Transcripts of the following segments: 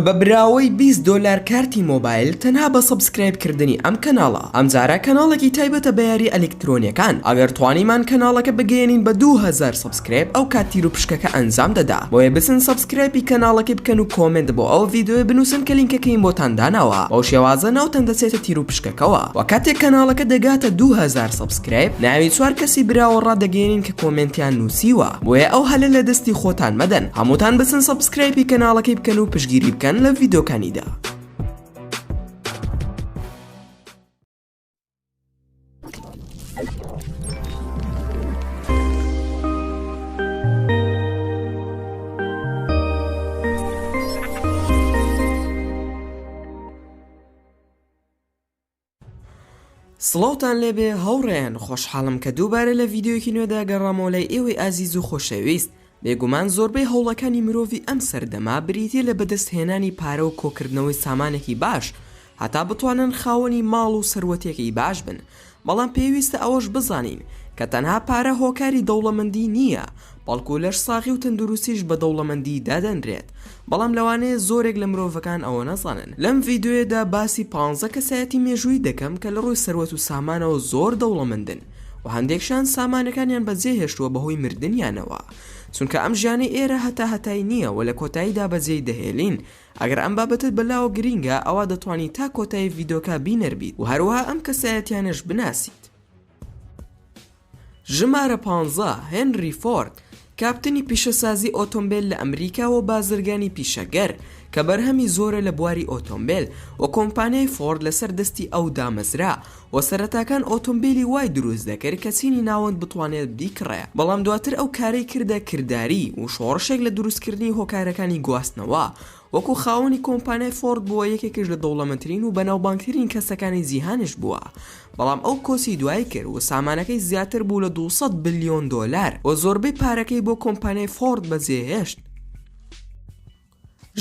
بە براوەی 20 دلار کارتی مۆبایل تەنها بە سەبسکرایبکردنی ئەم کەناڵە. ئەمجارە کەناڵێکی تایبەتە بە یاری ئەلکترۆنیەکان. ئەگەر توانیمان کەناڵەکە بگەێنین بە 2000 سەبسکرایب ئەو کاتیر و پشکەکە ئەنجام دەدا. بۆیە بچن سەبسکرایبی کەناڵەکەی بکەن و کۆمنت بۆ ئەو ڤیدیۆ بنووسن کە لینکەکەی بۆتان داناوە. بەو شێوازە ناوتان دەچێتە تیر و پشکەکەوە. و کاتێک کەناڵەکە دەگاتە 2000 سەبسکرایب ناوی 4 کەسی براوە ڕادەگەێنین کە کۆمنتیان نووسیوە. بۆیە ئەو هەلە لە دەستی خۆتان مەدەن. هەمووتان بچن سەبسکرایبی کەناڵەکەی بکەن و پشگیری بکەن لە ڤیدیۆکانیدا. سڵاوتان لێبێ هەوڕێیان خۆشحاڵم کە دووبارە لە ڤیدیۆکی نوێدا گەڕامەوە لای ئێوەی ئازیز و خۆشەویست. بێگومان زۆربەی هەوڵەکانی مرۆڤی ئەم سەردەما بریتیە لە بەدەستهێنانی پارە و کۆکردنەوەی سامانێکی باش هەتا بتوانن خاوەنی ماڵ و سەروەتێکی باش بن. بەڵام پێویستە ئەوەش بزانین کە تەنها پارە هۆکاری دەوڵەمەندی نییە، بەڵکو لەش ساغی و تەندروستیش بە دەوڵەمەندی دادەنرێت. بەڵام لەوانەیە زۆرێک لە مرۆڤەکان ئەوە نەزانن. لەم ڤیدیۆیەدا باسی 15 کەسایەتی مێژووی دەکەم کە لە ڕووی سەروەت و سامانەوە زۆر دەوڵەمەندن و هەندێکشان سامانەکانیان بەجێهێشتووە بەهۆی مردنیانەوە. چونکە ئەم ژیانەی ئێرە هەتای نییە و لە کۆتاییدا بەجێی دەهێلین. ئەگەر ئەم بابەتت بەلاوە گرینگە ئەوە دەتوانیت تا کۆتایی ڤیدیۆکە بینەربیت و هەروەها ئەم کەسایەتیانش بناسیت. ژمارە 15 هێنری فۆرد، کاپتنی پیشەسازی ئۆتۆمبیل لە ئەمریکا و بازرگانی پیشەگەر کە بەرهەمی زۆرە لە بواری ئۆتۆمبیل و کۆمپانیای فۆرد لەسەر دەستی ئەو دامەزرا و سەرەتاکان ئۆتۆمبیلی وای دروست دەکرد کە چینی ناوەند بتوانێت بیکڕێ. بەڵام دواتر ئەو کارەی کردە کردداری و شۆڕشێک لە دروستکردنی هۆکارەکانی گواستنەوە وەکو خاوەنی کۆمپانیای فۆرد بووە یەکێکش لە دەوڵەمەندترین و بەناوبانگترین کەسەکانی جیهانش بووە. بەڵام ئەو کۆسی دوای کرد و سامانەکەی زیاتر بوو لە 200 بلیۆن دلار و زۆربەی پارەکەی بۆ کۆمپانیای فۆرد بەجێهێشت.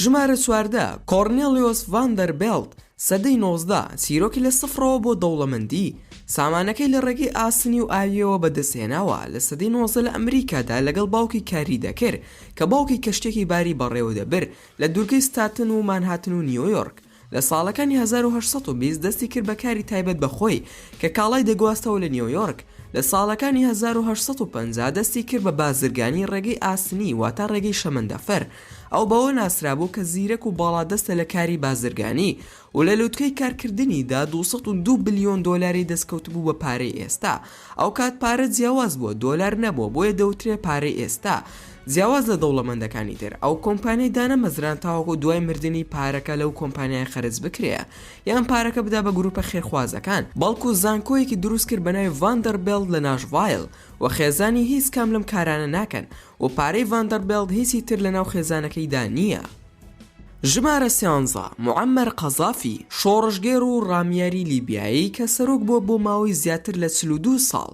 ژمارە 14 کۆرنێلیۆس ڤاندەربێڵت، سەدەی 19 چیرۆکی لە سفرەوە بۆ دەوڵەمەندی. سامانەکەی لە ڕێگەی ئاسنی و ئاویەوە بەدەستهێناوە. لە سەدەی 19 لە ئەمریکادا لەگەڵ باوکی کاری دەکرد کە باوکی کەشتێکی باری بەڕێوە دەبر لە دوورگەی ستاتن و مانهاتن و نیویۆرک. لە ساڵەکانی 1820 دەستی کرد بە کاری تایبەت بەخۆی کە کاڵای دەگواستەوە لە نیویۆرک. لە ساڵەکانی 1850 دەستی کرد بە بازرگانی ڕێگەی ئاسنی واتە ڕێگەی شەمەندەفەر. ئەو بەوە ناسرابوو کە زیرەک و باڵادەستە لە کاری بازرگانی و لە لووتکەی کارکردنیدا 202 بلیۆن دلاری دەستکەوت بوو بە پارەی ئێستا. ئەو کات پارە جیاواز بووە، دۆلار نەبووە، بۆیە دەوترێ پارەی ئێستا. جیاواز لە دەوڵەمەندەکانی تر. ئەو کۆمپانیای دانە مەزران تاوەکو دوای مردنی پارەکە لەو کۆمپانیای خەرج بکرێ یان پارەکە بدا بە گروپە خێرخوازەکان. بەڵکو زانکۆیەکی دروست کرد بە ناوی ڤاندەربێڵت لە ناشڤایل و خێزانی هیچ کام لەم کارانە ناکەن و پارەی ڤاندەربێڵت هیچی تر لە ناو خێزانەکەیدا نییە. ژمارە 13 موعەمەر قەزافی، شۆڕژگێر و ڕامیاری لیبیایی کە سەرۆک بووە بۆ ماوەی زیاتر لە 42 ساڵ.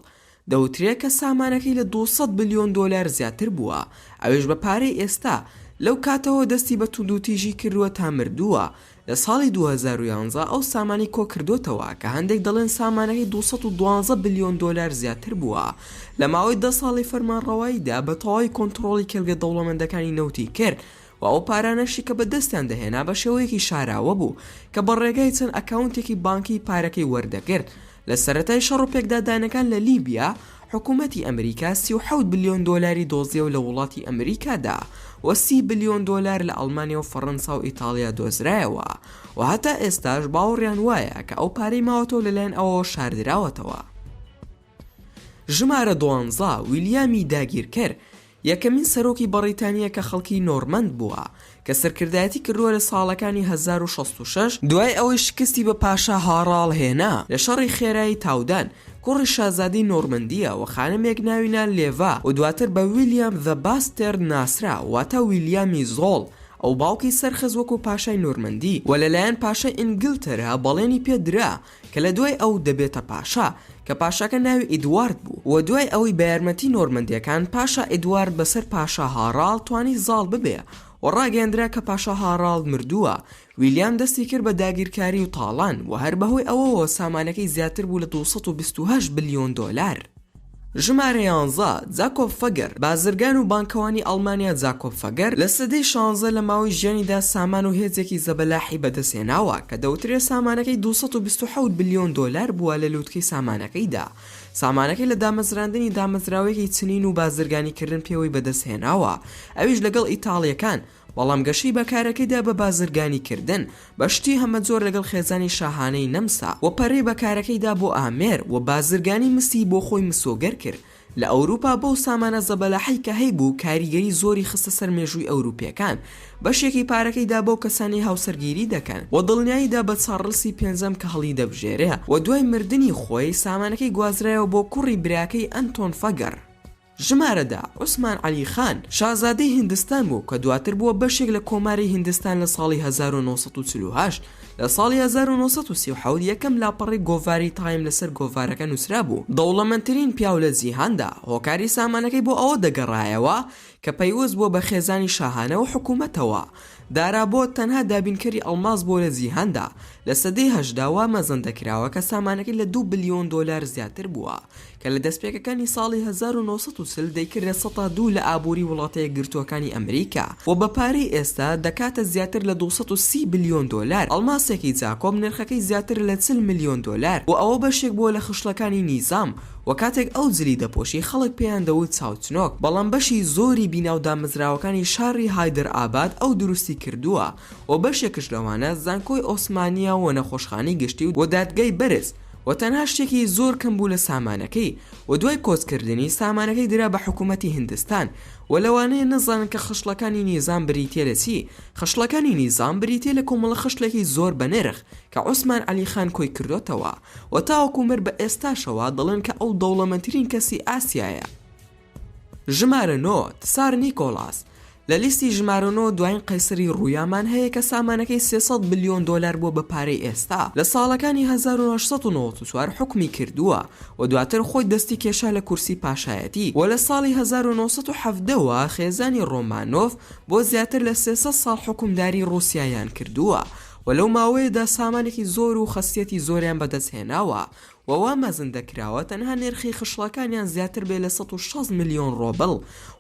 دەوترێت کە سامانەکەی لە 200 بلیۆن دلار زیاتر بووە، ئەوێش بە پارەی ئێستا. لەو کاتەوە دەستی بە توندوتیژی کردووە تا مردووە. لە ساڵی 2011 ئەو سامانی کۆ کردوتەوە کە هەندێک دەڵێن سامانەکەی 212 بلیۆن دلار زیاتر بووە. لە ماوەی 10 ساڵی فەرمانڕەواییدا بە تەواوی کۆنتڕۆڵی کێلگە دەوڵەمەندەکانی نەوتی کرد و ئەو پارانەشی کە بە دەستیان دەهێنا بە شێوەیەکی شاراوە بوو کە بە ڕێگای چەند ئەکاونتێکی بانکی پارەکەی وەردەگرت. لە سەرەتای شەڕ و پێکدادانەکان لە لیبیا حکوومەتی ئەمریکا 37 بلیۆن دلاری دۆزیە و لە وڵاتی ئەمریکادا و 30 بلیۆن دلار لە ئەڵمانیا و فەڕەنسا و ئیتالیا دۆزرایەوە و هەتا ئێستاش باوەڕیان وایە کە ئەو پارەی ماوەتەوە لەلایەن ئەوە شاردراوەتەوە. ژمارە 12 ویلیامی داگیرکەر، یەکەمین سەرۆکی بەریتانیا کە خەڵکی نۆرمەند بووە کە سەرکردایەتی کردووە لە ساڵەکانی 1966 دوای ئەوەی شکستی بە پاشا هاڕاڵ هێنا لە شەڕی خێرایی تاودان. کوڕی شازادی نۆرمەندیە و خانمێک ناوینان لێڤا و دواتر بە ویلیام ذە باستێرد ناسرا واتە ویلیامی زۆڵ. ئەو باوکی سەرخەز وەکو پاشای نۆرمەندی و لەلایەن پاشای ئینگلتەرا بەڵێنی پێدرا کە لە دوای ئەو دەبێتە پاشا کە پاشاکە ناوی ئیدوارد بوو و دوای ئەوەی بە یارمەتی نۆرمەندیەکان پاشا ئیدوارد بەسەر پاشا هاڕاڵ توانی زاڵ ببێ و ڕاگەیاندرا کە پاشا هاڕاڵ مردووە. ویلیام دەستی کرد بە داگیرکاری و تاڵان و هەر بەهۆی ئەوەوە سامانەکەی زیاتر بوو لە 228 بلیۆن دلار. ژمارە 11 جاکۆب فەگر بازرگان و بانکەوانی ئەڵمانیا جاکۆب فەگر لە سەدەی 16 لە ماوەی ژیانیدا سامان و هێزێکی زەبەلاحی بەدەستهێناوە کە دەوترێت سامانەکەی 227 بلیۆن دۆلار بووە لە لووتکەی سامانەکەیدا. سامانەکەی لە دامەزراندنی دامەزراوەیەکی چنین و بازرگانیکردن پێوەی بەدەستهێناوە، ئەویش لەگەڵ ئیتاڵیەکان بەڵام گەشەی بەکارەکەیدا بە بازرگانیکردن بەشتی هەمە زۆر لەگەڵ خێزانی شاهانەی نەمسا و پەرەی بەکارەکەیدا بۆ ئامێر و بازرگانی مسی بۆ خۆی مسۆگەر کرد. لە ئەوروپا بەو سامانە زەبەلاحی کە هەیبوو کاریگەری زۆری خستە سەر مێژووی ئەوروپیەکان، بەشێکی پارەکەیدا بۆ کەسانی هاوسەرگیری دەکەن و دڵنیاییدا بە چارلسی پێنجەم کە هەڵی دەبژێرێ و دوای مردنی خۆی سامانەکەی گوازرایەوە بۆ کوڕی براکەی ئەنتۆن فەگەر. ژمارەدا عوسمان عەلی خان شازادەی هیندستان بوو کە دواتر بووە بەشێک لە کۆماری هیندستان لە ساڵی 1948. لە ساڵی 1930 یەکەم لاپەڕی گۆڤاری تایم لەسەر گۆڤارەکە نووسرا بوو. دەوڵەمەندترین پیاو لە جیهاندا هۆکاری سامانەکەی بۆ ئەوە دەگەڕایەوە کە پەیوەست بووە بە خێزانی شاهانە و حکوومەتەوە. دارابۆ تەنها دابینکەری ئەڵماس بۆ لە جیهاندا لە سەدەی هەژداوا مەزن دەکراوە کە سامانەکەی لە 2 بلیۆن دۆلار زیاتر بووە کە لە دەستپێکەکانی ساڵی 1940 دەیکرد لە 102 لە ئابووری وڵاتە یەکگرتووەکانی ئەمریکا و بە پارەی ئێستا دەکاتە زیاتر لە 230 بلیۆن دۆلار. ئەڵماسێکی جاکۆب نرخەکەی زیاتر لە 40 ملیۆن دۆلار و ئەوە بەشێک بووە لە خشلەکانی نیزام و کاتێک ئەو جلی دەپۆشی خەڵک پێیان دەوت چاوچنۆک، بەڵام بەشی زۆری بیناو دامەزراوەکانی شاری هایدر ئاباد ئەو دروستی کردووە و بەشێکش لەوانە زانکۆی ئۆسمانیا و نەخۆشخانەی گشتی و دادگای بەرز و تەنها شتێکی زۆر کەم بوو لە سامانەکەی و دوای کۆچکردنی سامانەکەی درا بە حکوومەتی هیندستان و لەوانەیە نەزانن کە خشلەکانی نیزام بریتێ لە چی. خشلەکانی نیزام بریتێ لە کۆمەڵە خشلێکی زۆر بەنرخ کە عوسمان عەلی خان کۆی کردوتەوە و تاوەکو مر بە ئێستاشەوە دەڵێن کە ئەو دەوڵەمەندترین کەسی ئاسیایە. ژمارە 9 تسار نیکۆلاس لە لیستی ژمارە 9 دوایین قەیسەری ڕوویامان هەیە کە سامانەکەی 300 بلیۆن دۆلار بۆ بە پارەی ئێستا لە ساڵەکانی 1994 حکمی کردووە و دواتر خۆی دەستی کێشا لە کورسی پاشایەتی و لە ساڵی 1970ەوە خێزانی ڕۆمانۆف بۆ زیاتر لە 300 ساڵ حکومداری ڕووسیایان کردووە و لەو ماوەیەدا سامانێکی زۆر و خەسیەتی زۆریان بەدەستهێناوە و وا مەزن دەکراوە تەنها نرخی خشلەکانیان زیاتر بێ لە 160 ملیۆن ڕۆبڵ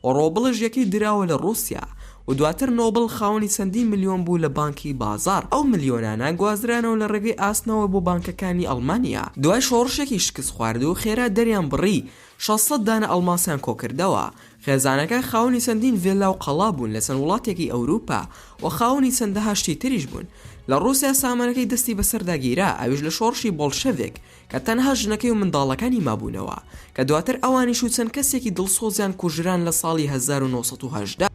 و ڕۆبڵش یەکەی دراوە لە ڕووسیا و دواتر نۆبڵ خاوەنی چەندین ملیۆن بوو لە بانکی بازار. ئەو ملیۆنانە گوازرانەوە لە ڕێگەی ئاسنەوە بۆ بانکەکانی ئەڵمانیا. دوای شۆڕشێکی شکست خوارد و خێرا دەریان بڕی 600 دانە ئەڵماسیان کۆکردەوە. خێزانەکە خاوەنی چەندین ڤێلا و قەڵا بوون لە چەند وڵاتێکی ئەوروپا و خاوەنی چەندەها شتی تریش بوون. لە ڕووسیا سامانەکەی دەستی بەسەرداگیرا، ئەویش لە شۆڕشی بۆڵشەڤێک کە تەنها ژنەکەی و منداڵەکانی مابوونەوە کە دواتر ئەوانیش و چەند کەسێکی دڵسۆزیان کوژران لە ساڵی 1970.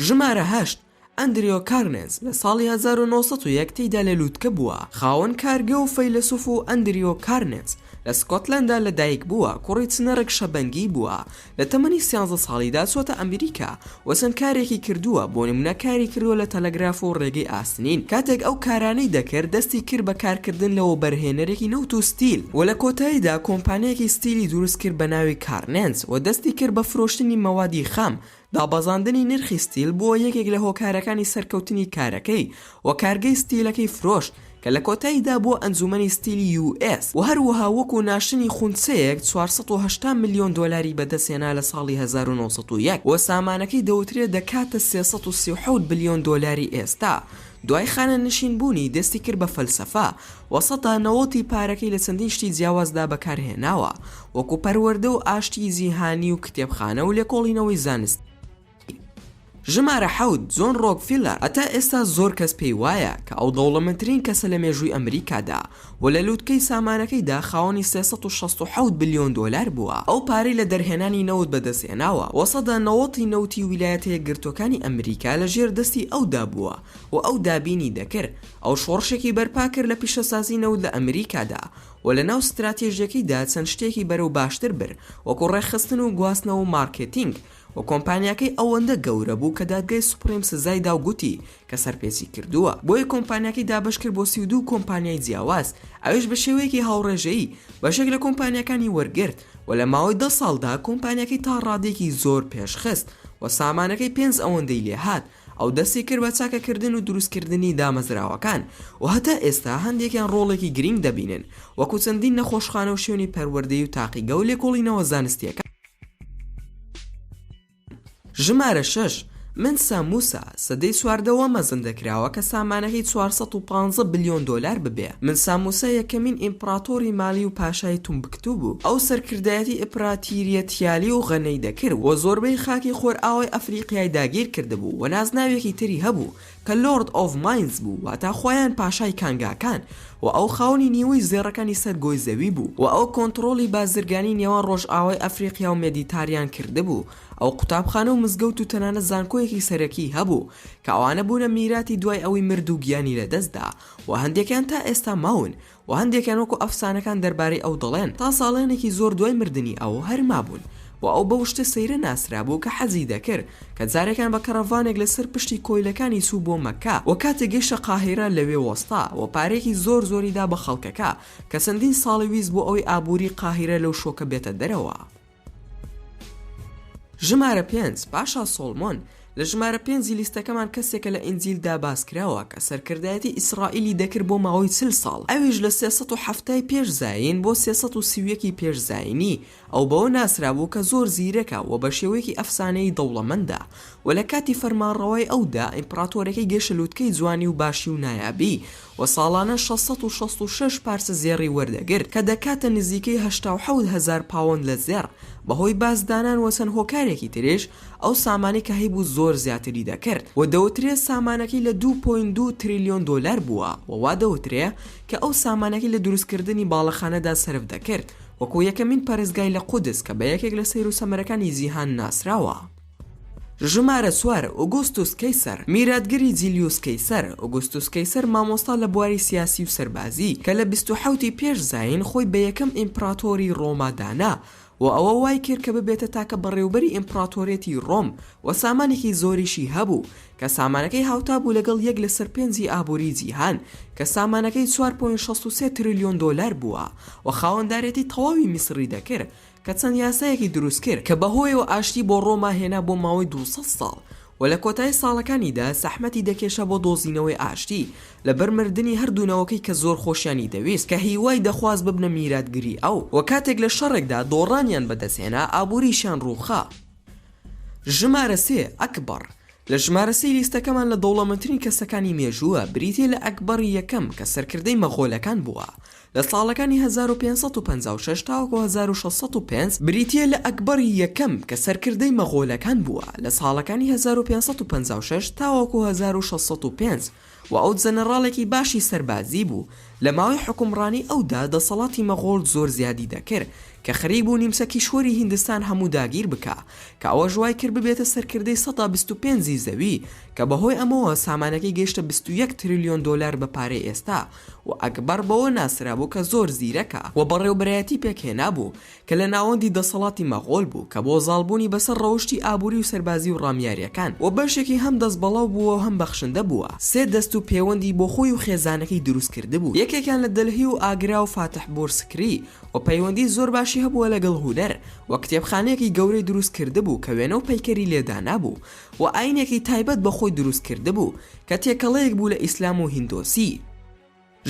ژمارە 8 ئەندریۆ کارنێز لە ساڵی 1901 تێیدا لە لووتکە بووە. خاوەن کارگە و فەیلسوف و ئەندریۆ کارنێز لە سکۆتلەندا لەدایک بووە، کوڕی چنەرێک شەبەنگی بووە. لە تەمەنی 13 ساڵیدا چۆتە ئەمریکا و چەند کارێکی کردووە، بۆ نمونە کاری کردووە لە تەلەگراف و ڕێگەی ئاسنین. کاتێک ئەو کارانەی دەکرد دەستی کرد بە کارکردن لەوە بەرهێنەرێکی نەوت و ستیل و لە کۆتاییدا کۆمپانیەکی ستیلی دروست کرد بە ناوی کارنێنز و دەستی کرد بە فرۆشتنی مەوادی خام، دابەزاندنی نرخی ستیل بۆ یەکێک لە هۆکارەکانی سەرکەوتنی کارەکەی و کارگەی ستیلەکەی فرۆشت کە لە کۆتاییدا بۆ ئەنجومەنی ستیلی US و هەروەها وەکو ناشنی خونچەیەک 480 ملیۆن دۆلاری بەدەستهێنا لە ساڵی 1901 و سامانەکەی دەوترێت دەکاتە 337 بلیۆن دۆلاری ئێستا. دوای خانە نشین بوونی دەستی کرد بە فەلسەفە و 90% پارەکەی لە چەندین شتی جیاوازدا بەکارهێناوە وەکو پەروەردە و ئاشتی جیهانی و کتێبخانە و لێکۆڵینەوەی زانست. ژمارە 7 جۆن ڕۆکفیلەر هەتا ئێستا زۆر کەس پێی وایە کە ئەو دەوڵەمەندترین کەسە لە مێژووی ئەمریکادا و لە لووتکەی سامانەکەیدا خاوەنی 367 بلیۆن دۆلار بووە. ئەو پارەی لە دەرهێنانی نەوت بەدەستهێناوە و 90% نەوتی ویلایەتە یەکگرتووەکانی ئەمریکا لە ژێر دەستی ئەودا بووە و ئەو دابینی دەکرد ئەو شۆڕشێکی بەرپا کرد لە پیشەسازی نەوت لە ئەمریکادا و لە ناو استراتێژیەکەیدا چەند شتێکی بەرەو باشتر بر وەکو ڕێخستن و گواستنەوە و مارکێتینگ و کۆمپانیاکەی ئەوەندە گەورە بوو کە دادگای سوپریم سزایدا و گوتی کە سەرپێچی کردووە. بۆیە کۆمپانیاکەی دابش کرد بۆ 32 کۆمپانیای جیاواز، ئەویش بە شێوەیەکی هاوڕێژەیی بەشێک لە کۆمپانیاکانی وەرگرت و لە ماوەی 10 ساڵدا کۆمپانیاکەی تا ڕادێکی زۆر پێشخست و سامانەکەی 5 ئەوەندەی لێهات. ئەو دەستی کرد بە چاکەکردن و دروستکردنی دامەزراوەکان و هەتا ئێستا هەندێکیان ڕۆڵێکی گرنگ دەبینن وەکو چەندین نەخۆشخانە و شوێنی پەروەردەی و تاقیگە و لێکۆڵینەوە زانستیەکە. ژمارە 6 منسا موسا سەدەی چواردەوە مەزن دەکراوە کە سامانەکەی 415 بلیۆن دۆلار ببێ. منسا موسا یەکەمین ئیمپراتۆری مالی و پاشای تومبکتو بوو. ئەو سەرکردایەتی ئیمپراتۆریەتیالی و غەنەی دەکرد و زۆربەی خاکی خۆرئاوای ئەفریقیای داگیر کردبوو و نازناوێکی تری هەبوو کە لۆرد ئۆف ماینز بوو واتە خۆیان پاشای کانگاکان و ئەو خاوەنی نیوەی زێڕەکانی سەرگۆی زەوی بوو و ئەو کۆنتڕۆلی بازرگانی نێوان ڕۆژئاوای ئەفریقیا و مێدیتاریان کردبوو. ئەو قوتابخانە و مزگەوت و تەنانەت زانکۆیەکی سەرەکی هەبوو کە ئەوانە بوونە میراتی دوای ئەوەی مرد و گیانی لەدەستدا و هەندێکیان تا ئێستا ماون و هەندێکیان وەکو ئەفسانەکان دەربارەی ئەو دەڵێن تا ساڵێنێکی زۆر دوای مردنی ئەو هەرما بوون و ئەو بەو شتە سەیرە ناسرا بوو کە حەزی دەکرد کە جارێکان بە کەڕەڤانێک لەسەر پشتی کۆیلەکانی سوو بۆ مەککە و کاتێک گەیشتە قاهیرە لەوێ وەستا و پارێکی زۆر زۆریدا بە خەڵکەکە کە چەندین ساڵی ویست بۆ ئەوەی ئابووری قاهیرە لەو شۆکە بێتە دەرەوە. ژمارە 5 پاشا سۆڵمۆن لە ژمارە 5 لیستەکەمان کەسێکە لە ئینجیلدا باسکراوە کە سەرکردایەتی ئیسرائیلی دەکرد بۆ ماوەی 40 ساڵ ئەویش لە 370 پێش زاین بۆ 330 پێش زاینی ئەو بەوە ناسرا بوو کە زۆر زیرەکە و بە شێوەیەکی ئەفسانەی دەوڵەمەندە و لە کاتی فەرمانڕەوەی ئەودا ئیمپراتۆرەکەی گەیشتە لووتکەی جوانی و باشی و نایابی و ساڵانە 666 پارچە زێڕی وەردەگرت کە دەکاتە نزیکەی 87,000 پاوەند لە زێڕ بەهۆی بازدانان و چەند هۆکارێکی ترێش ئەو سامانی کە هەیبوو زۆر زیاتری دەکرد و دەوترێ سامانەکەی لە 2.2 تریلیۆن دۆلار بووە و وا دەوترێ کە ئەو سامانەکەی لە دروستکردنی باڵەخانەدا سەرف دەکرد وەکو یەکەمین پەرستگای لە قودس کە بە یەکێک لە سەیر و سەمەرەکانی جیهان ناسراوە. ژمارە 4 ئۆگۆستوس کەیسەر میراتگەری جیلیوس کەیسەر. ئۆگۆستوس کەیسەر مامۆستا لە بواری سیاسی و سەربازی کە لە 27 پێش زاین خۆی بە یەکەم ئیمپراتۆری ڕۆمادانا و ئەوە وای کرد کە ببێتە تاکە بەڕێوبەری ئیمپراتۆرێتی ڕۆم و سامانێکی زۆریشی هەبوو کە سامانەکەی هاوتا بوو لەگەڵ 1 لەسەر 5 ئابووری جیهان کە سامانەکەی 4.63 تریلیۆن دۆلار بووە و خاوەندارێتی تەواوی میسری دەکرد کە چەند یاسایەکی دروست کرد کە بەهۆیەوە ئاشتی بۆ ڕۆما هێنا بۆ ماوەی 200 ساڵ و لە کۆتای ساڵەکانیدا سەحمەتی دەکێشە بۆ دۆزینەوەی ئاشتی لەبەر مردنی هەردوونەوەکەی کە زۆر خۆشیانی دەویست کە هیوای دەخواست ببنە میراتگری ئەو و کاتێک لە شەڕێکدا دۆڕانیان بەدەستهێنا ئابووریشان ڕووخا. ژمارە 3 ئەکبەر لە ژمارە 3 لیستەکەمان لە دەوڵەمەندترین کەسەکانی مێژووە بریتیە لە ئەکبەری یەکەم کە سەرکردەی مەغۆلەکان بووە لە ساڵەکانی 1556 تاوەکو 1605 بریتیە لە ئەکبەری یەکەم کە سەرکردەی مەغۆلەکان بووە لە ساڵەکانی 1556 تاوەکو 1605 و ئەو جەنەڕاڵێکی باشی سەربازی بوو لە ماوەی حکومڕانی ئەودا دەسەڵاتی مەغۆڵ زۆر زیادی دەکرد کە خەریک بوو نیمسە کیشوەری هیندستان هەموو داگیر بکە کە ئەوە ژوای کرد ببێتە سەرکردەی 125 زەوی کە بەهۆی ئەمەوە سامانەکەی گەیشتە 21 تریلیۆن دۆلار بە پارەی ئێستا و ئەکبەر بەوە ناسرا بوو کە زۆر زیرەکە و بەڕێوەبەرایەتی پێکهێنا بوو کە لە ناوەندی دەسەڵاتی مەغۆڵ بوو کە بۆ زاڵبوونی بەسەر ڕەوشتی ئابووری و سەربازی و ڕامیاریەکان و بەشێکی هەم دەست بەڵاو بووە و هەم بەخشندە بووە. سێ دەست و پەیوەندی بۆ خۆی و خێزانەکەی دروست کرده بوو یەکێکیان لە دەلهی و ئاگرا و فاتحبور سکری و پەیوەندی زۆر باشی هەبووە لەگەڵ هونەر و کتێبخانەیەکی گەورەی دروست کرده بوو کە وێنە و پەیکەری لێدانا بوو و ئاینێکی تایبەت بە خۆی دروست کرده بوو کە تێکەڵەیەک بوو لە ئیسلام و هیندۆسی.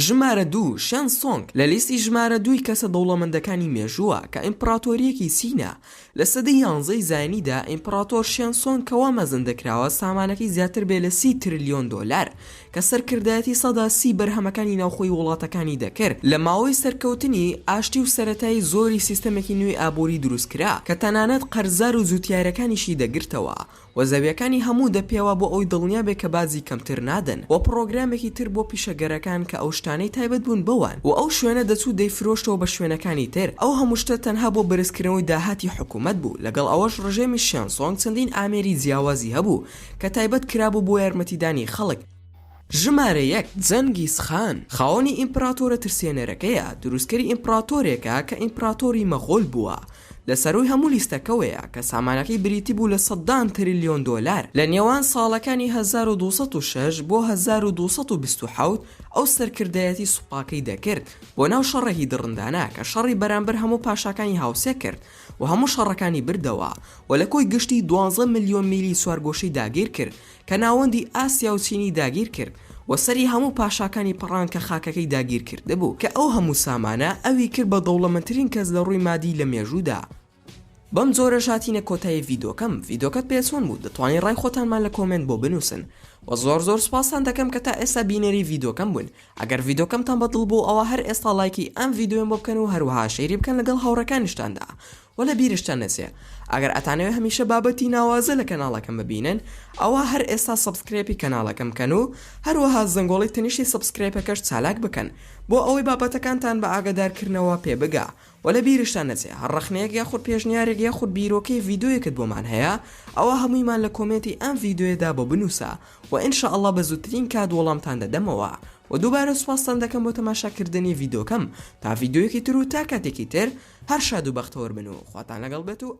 ژمارە 2 شان سۆنگ لە لیستی ژمارە 2 کەسە دەوڵەمەندەکانی مێژووە کە ئیمپراتۆریەکی سینە لە سەدەی 11 زاینیدا ئیمپراتۆر شان سۆنگ کەوا مەزن دەکراوە سامانەکەی زیاتر بێ لە 30 تریلیۆن دۆلار کە سەرکردایەتی سەدا 30 بەرهەمەکانی ناوخۆی وڵاتەکانی دەکرد لە ماوەی سەرکەوتنی ئاشتی و سەرەتایی زۆری سیستەمێکی نوێی ئابووری دروستکرا کە تەنانەت قەرزار و جوتیارەکانیشی دەگرتەوە و زەویەکانی هەموو دەپێوە بۆ ئەوی دڵنیا بێ کە بازی کەمتر نادەن و پرۆگرامێکی تر بۆ پیشەگەرەکان کە ئەو شتانەی تایبەت بوون بەوان و ئەو شوێنە دەچوو دەیفرۆشتەوە بە شوێنەکانی تر ئەو هەموو شتە تەنها بۆ بەرزکردنەوەی داهاتی حکوومەت بوو لەگەڵ ئەوەش ڕژێمی شان سۆنگ چەندین ئامێری جیاوازی هەبوو کە تایبەت کرابوو بۆ یارمەتیدانی خەڵک. ژمارە 1 جەنگیز خان خاوەنی ئیمپراتۆرە ترسێنەرەکەیە دروستکەری ئیمپراتۆرێکە کە ئیمپراتۆری مەغۆڵ بووە لە سەروی هەموو لیستەکەوەیە کە سامانەکەی بریتی بوو لە 100 تریلیۆن دۆلار لە نێوان ساڵەکانی 1206 بۆ 1227 ئەو سەرکردایەتی سوپاکەی دەکرد بۆ ناو شەڕێکی دڕندانە کە شەڕی بەرامبەر هەموو پاشاکانی هاوسێ کرد و هەموو شەڕەکانی بردەوە و لە کۆی گشتی 12 ملیۆن میلی سوارگۆشەی داگیر کرد کە ناوەندی ئاسیا و چینی داگیر کرد و سەری هەموو پاشاکانی پڕان کە خاکەکەی داگیر کرده بوو کە ئەو هەموو سامانە ئەوی کرد بە دەوڵەمەندترین کەس لە ڕووی مادی لە مێژوودا. بەم جۆرە ژاتینە کۆتایی ڤیدۆکەت پێ چۆن بوو؟ دەتوانین ڕای خۆتانمان لە کۆمنت بۆ بنووسن و زۆر سپاسان دەکەم کە تا ئێستا بینەری ڤیدۆکەم بوون. ئەگەر ڤیدۆکەمتان بەدڵ بوو ئەوە هەر ئێستا لایکی ئەم ڤیدۆیان بۆ بکەن و هەروەها شەیری بکەن لەگەڵ هاوڕەکانیشتاندا و لە بیرشتان نەچێ ئەگەر ئەتانەوێت هەمیشە بابەتی ناوازە لە کەناڵەکەم ببینن ئەوە هەر ئێستا سەبسکرایبی کەناڵەکەم بکەن و هەروەها زەنگۆڵی تەنیشتی سەبسکرایبەکەش چالاک بکەن بۆ ئەوەی بابەتەکانتان بە ئاگادارکردنەوە پێ بگا و لە بیرشتان نەچێ هەر ڕەخنەیەک یاخود پێشنیارێک یاخود بیرۆکەی ڤیدۆیەکت بۆمان هەیە ئەوە هەموویمان لە کۆمنتی ئەم ڤیدۆیەدا بۆ بنووسە و ئینشاءالله بە زووترین کات وەڵامتان دەدەمەوە و دووبارە سوپاسان دەکەم بۆ تەماشاکردنی ڤیدۆکەم تا ڤیدۆیەکی تر و تا کاتێکی تر هەر شاد و بەختەوەر بن و خواتان لەگەڵ بێت و